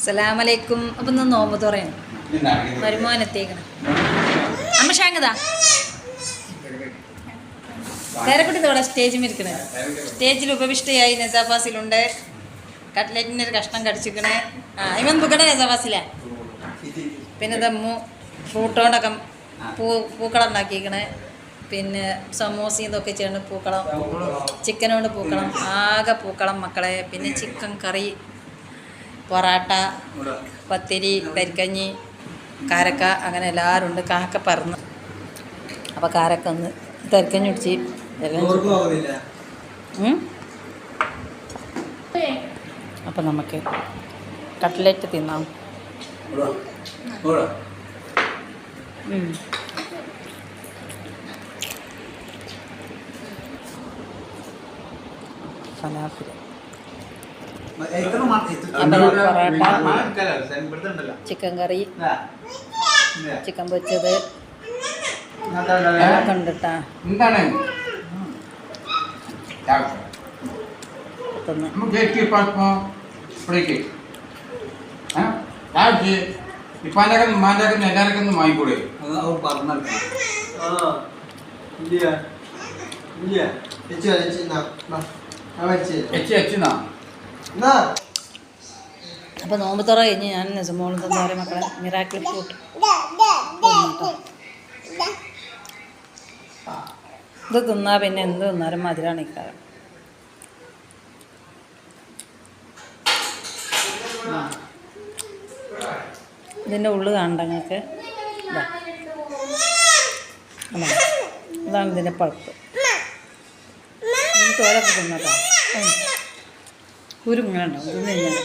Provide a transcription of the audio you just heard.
അസ്സലാമലൈക്കും. അപ്പം ഒന്ന് നോമ്പ് തുറയണം. വരുമാനെത്തിയേക്കണം. അമ്മ ഷാങ്ങതാ കയറക്കുട്ടി തോടെ സ്റ്റേജിൽ ഇരിക്കണേ. സ്റ്റേജിൽ ഉപവിഷ്ടയായി നസാഫാസിലുണ്ട്. കട്ട്ലറ്റിൻ്റെ ഒരു കഷ്ണം കടിച്ചിരിക്കണേ. ഇവൻ പുകണേ നസാഫാസിലെ. പിന്നെ ദമ്മു ഫ്രൂട്ടോണ്ടൊക്കെ പൂക്കളം ഉണ്ടാക്കിയിരിക്കണേ. പിന്നെ സമോസയും ഇതൊക്കെ ചെയ്യണ പൂക്കളം, ചിക്കനോണ്ട് പൂക്കളം, ആകെ പൂക്കളം മക്കളെ. പിന്നെ ചിക്കൻ കറി, പൊറാട്ട, പത്തിരി, കരിക്കഞ്ഞി, കാരക്ക, അങ്ങനെ എല്ലാവരും ഉണ്ട്. കാക്ക പറന്ന് അപ്പോൾ കാരക്ക ഒന്ന് കരിക്കഞ്ഞി പിടിച്ച് അപ്പം നമുക്ക് കട്ട്ലറ്റ് തിന്നാം. ഫലാഫിൽ, പൊറാട്ട, ചിക്കൻ കറി, ചിക്കൻ പൊരിച്ചത് കണ്ടിട്ടാ എല്ലാവർക്കും വാങ്ങിക്കൂടെ? അപ്പോൾ നോമ്പ് തുറ കഴിഞ്ഞ് ഞാൻ നിസമോളും തന്നവരെ മക്കളെ മിറാക്കിൾ ഫ്രൂട്ട് ഇത് തിന്നാൽ പിന്നെ എന്ത് തിന്നാലും മധുരമാണ് ഇക്കാരം. ഇതിൻ്റെ ഉള്ളു കാണണ്ട നിങ്ങൾക്ക്. ഇതാണ് ഇതിൻ്റെ പഴുപ്പ്. തോരൊക്കെ തിന്നട്ടോ. കുരുങ്ങനെ ഉണ്ടാവും. തിന്നു കഴിഞ്ഞാൽ